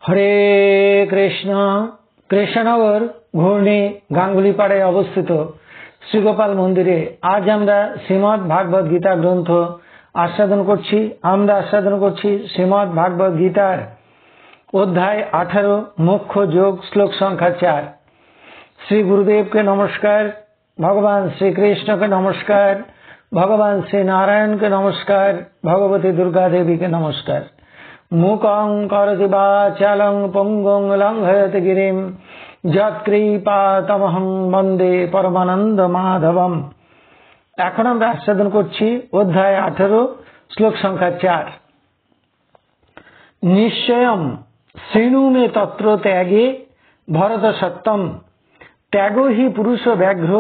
হরে কৃষ্ণ। কৃষ্ণনগর ঘূর্ণি গাঙ্গুলিপাড়ায় অবস্থিত শ্রীগোপাল মন্দিরে আজ আমরা শ্রীমদ্ ভাগবত গীতা গ্রন্থ আস্বাদন করছি। আমরা আস্বাদন করছি শ্রীমদ্ ভাগবত গীতার অধ্যায় 18 মুখ্য যোগ শ্লোক সংখ্যা 4। শ্রী গুরুদেবকে নমস্কার, ভগবান শ্রীকৃষ্ণকে নমস্কার, ভগবান শ্রী নারায়ণকে নমস্কার, ভগবতী দুর্গা দেবীকে নমস্কার। মুকং করতি বাচালং পঙ্গং লঙ্ঘয়তি গিরিম যৎকৃপাতমহং বন্দে পরমানন্দ মাধবম। এখন আমরা আস্বাদন করছি অধ্যায় 18 শ্লোক সংখ্যা 4। নিশ্চয়ম শৃণু মে তত্র ত্যাগে ভরত সত্যম ত্যাগো হি পুরুষ ব্যাঘ্র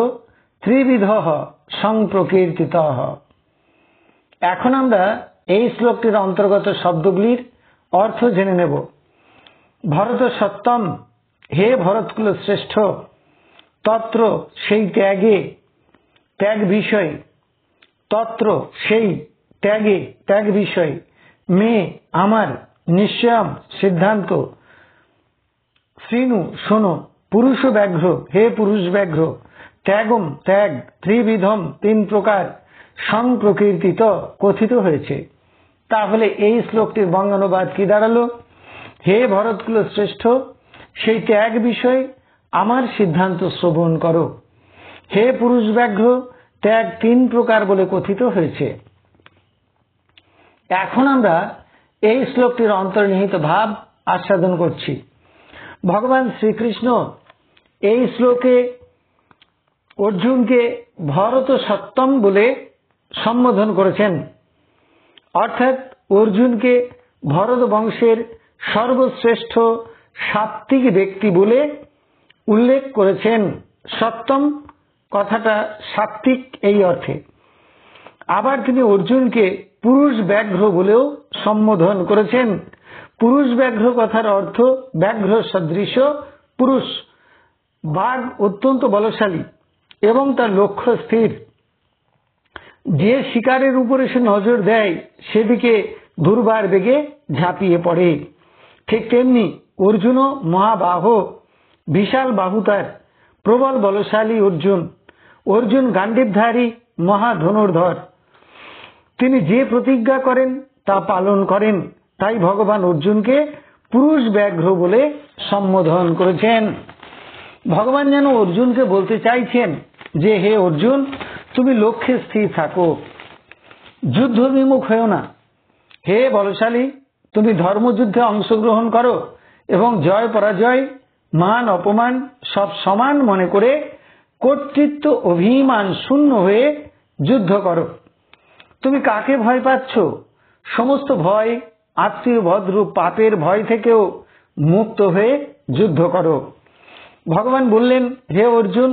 ত্রিবিধ সংপ্রকীর্তিত। এখন আমরা এই শ্লোকটির অন্তর্গত শব্দগুলির অর্থ জেনে নেব। ভরত সত্যম, হে ভরতকুল শ্রেষ্ঠ, তত্র সেই ত্যাগে, ত্যাগ বিষয়, তত্র সেই ত্যাগে, ত্যাগ বিষয়, মে আমার, নিশ্চয়ম সিদ্ধান্ত, শৃণু শোনো, পুরুষ ব্যাঘ্র হে পুরুষ ব্যাঘ্র, ত্যাগম ত্যাগ, ত্রিবিধম তিন প্রকার, সংপ্রকীর্তিত কথিত হয়েছে। তাহলে এই শ্লোকটির বঙ্গানুবাদ কি দাঁড়ালো? হে ভরতকুল শ্রেষ্ঠ, সেই ত্যাগ বিষয় আমার সিদ্ধান্ত শ্রবণ করো। হে পুরুষ ব্যাঘ্র, ত্যাগ তিন প্রকার বলে কথিত হয়েছে। এখন আমরা এই শ্লোকটির অন্তর্নিহিত ভাব আস্বাদন করছি। ভগবান শ্রীকৃষ্ণ এই শ্লোকে অর্জুনকে ভরত সত্যম বলে সম্বোধন করেছেন, অর্থাৎ অর্জুনকে ভরত বংশের সর্বশ্রেষ্ঠ সাত্ত্বিক ব্যক্তি বলে উল্লেখ করেছেন। সত্যম কথাটা সাত্ত্বিক এই অর্থে। আবার তিনি অর্জুনকে পুরুষ ব্যাঘ্র বলেও সম্বোধন করেছেন। পুরুষ ব্যাঘ্র কথার অর্থ ব্যাঘ্র সদৃশ পুরুষ। বাঘ অত্যন্ত বলশালী এবং তার লক্ষ্য স্থির। যে শিকারের উপরে সে নজর দেয় সেদিকে দুর্বার বেগে ঝাঁপিয়ে পড়ে। ঠিক তেমনি অর্জুনও মহাবাহ, বিশাল বাহু তার, প্রবল বলশালী অর্জুন। অর্জুন গান্ডীবধারী মহাধনুর্ধর। তিনি যে প্রতিজ্ঞা করেন তা পালন করেন। তাই ভগবান অর্জুনকে পুরুষ ব্যাঘ্র বলে সম্বোধন করেছেন। ভগবান যেন অর্জুনকে বলতে চাইছেন যে হে অর্জুন, তুমি লক্ষ্যে স্থির থাকো, যুদ্ধ বিমুখ হয়েও না। হে বলশালী, তুমি ধর্মযুদ্ধে অংশগ্রহণ করো এবং জয় পরাজয়, মান অপমান সব সমান মনে করে কর্তৃত্ব অভিমান শূন্য হয়ে যুদ্ধ করো। তুমি কাকে ভয় পাচ্ছ? সমস্ত ভয়, আত্মীয় ভদ্রূপ পাপের ভয় থেকেও মুক্ত হয়ে যুদ্ধ করো। ভগবান বললেন, হে অর্জুন,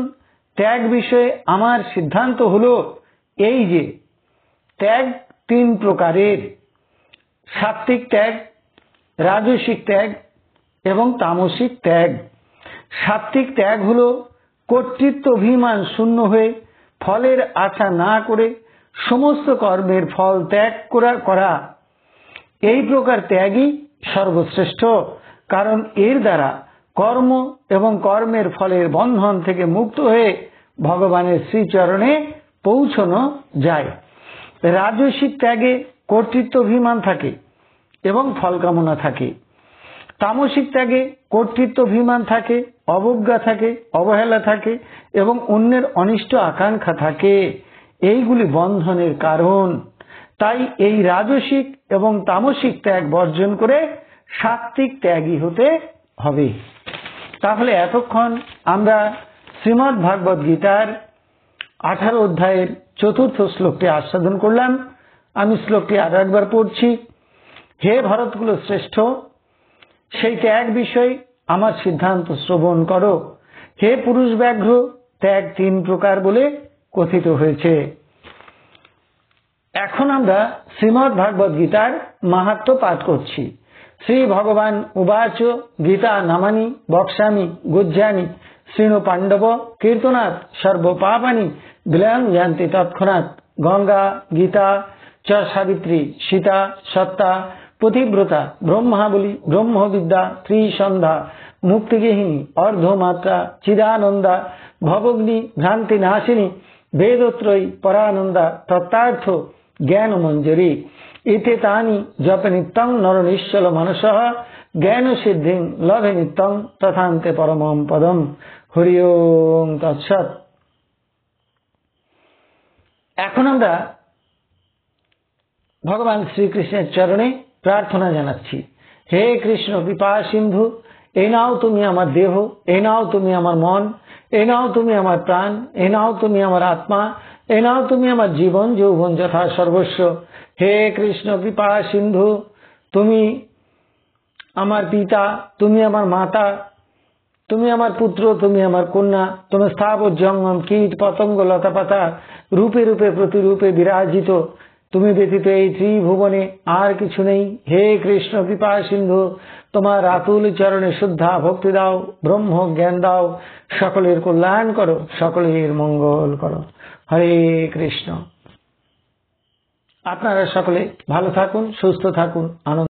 ত্যাগ বিষয়ে আমার সিদ্ধান্ত হলো এই যে ত্যাগ তিন প্রকারের: সাত্ত্বিক ত্যাগ, রাজসিক ত্যাগ এবং তামসিক ত্যাগ। সাত্ত্বিক ত্যাগ হলো কর্তৃত্ব অভিমান শূন্য হয়ে ফলের আশা না করে সমস্ত কর্মের ফল ত্যাগ করা। এই প্রকার ত্যাগই সর্বশ্রেষ্ঠ, কারণ এর দ্বারা কর্ম এবং কর্মের ফলের বন্ধন থেকে মুক্ত হয়ে ভগবানের শ্রীচরণে পৌঁছানো যায়। রাজসিক ত্যাগে কর্তৃত্ব অভিমান থাকে এবং ফল কামনা থাকে। তামসিক ত্যাগে কর্তৃত্ব অভিমান থাকে, অবজ্ঞা থাকে, অবহেলা থাকে এবং অন্যের অনিষ্ট আকাঙ্ক্ষা থাকে। এইগুলি বন্ধনের কারণ। তাই এই রাজসিক এবং তামসিক ত্যাগ বর্জন করে সাত্ত্বিক ত্যাগী হতে হবে। তাহলে এতক্ষণ আমরা শ্রীমদ্ ভাগবত গীতার 18 অধ্যায়ের 4th শ্লোকটি আস্বাদন করলাম। আমি শ্লোকটি আরো একবার পড়ছি। হে ভরতকুল শ্রেষ্ঠ, সেই ত্যাগ বিষয় আমার সিদ্ধান্ত শ্রবণ করো। হে পুরুষ ব্যাঘ্র, ত্যাগ তিন প্রকার বলে কথিত হয়েছে। এখন আমরা শ্রীমদ্ ভাগবত গীতার মাহাত্ম্য পাঠ করছি। শ্রী ভগবান উবাচ গীতা নামানি বক্ষ্যামি গুহ্যানি শৃণু পাণ্ডব কীর্তনাৎ সর্ব পাপানি বিলয়ং যান্তি তৎক্ষণাৎ। গঙ্গা, গীতা চ সাবিত্রী, সীতা, সত্তা, পতিব্রতা, ব্রহ্মাবলী, ব্রহ্মবিদ্যা, ত্রিসন্ধ্যা, মুক্তিগেহিনী, অর্ধমাত্রা, চিদানন্দা, ভবগ্নি, ভ্রান্তি নাশিনী, বেদত্রয়ী, পরানন্দা, তত্ত্বার্থ, জ্ঞান মঞ্জরি, এতে তানি জপে নিত্যং নর নিশ্চল মানসঃ জ্ঞান সিদ্ধিং লভে নিত্যং তথান্তে পরমম পদম। হরি ওম তৎসৎ। এখন আমরা ভগবান শ্রীকৃষ্ণের চরণে প্রার্থনা জানাচ্ছি। হে কৃষ্ণ কৃপা সিন্ধু, এ নাও তুমি আমার দেহ, এ নাও তুমি আমার মন, এ নাও তুমি আমার প্রাণ, এ নাও তুমি আমার আত্মা, এ নাও তুমি আমার জীবন যৌবন যথা সর্বস্ব। হে কৃষ্ণ কৃপা সিন্ধু, তুমি আমার পিতা, তুমি আমার মাতা, তুমি আমার পুত্র, তুমি আমার কন্যা, তুমি স্থাবর জঙ্গম কীট পতঙ্গ লতাপাতা রূপে রূপে প্রতিরূপে বিরাজিত, তুমি ব্যতীত এই ত্রিভুবনে আর কিছু নেই। হে কৃষ্ণ কৃপা সিন্ধু, তোমার আতুল চরণে শুদ্ধা ভক্তি দাও, ব্রহ্ম জ্ঞান দাও, সকলের কল্যাণ করো, সকলের মঙ্গল করো। হরে কৃষ্ণ। আপনারা সকলে ভালো থাকুন, সুস্থ থাকুন, আনন্দ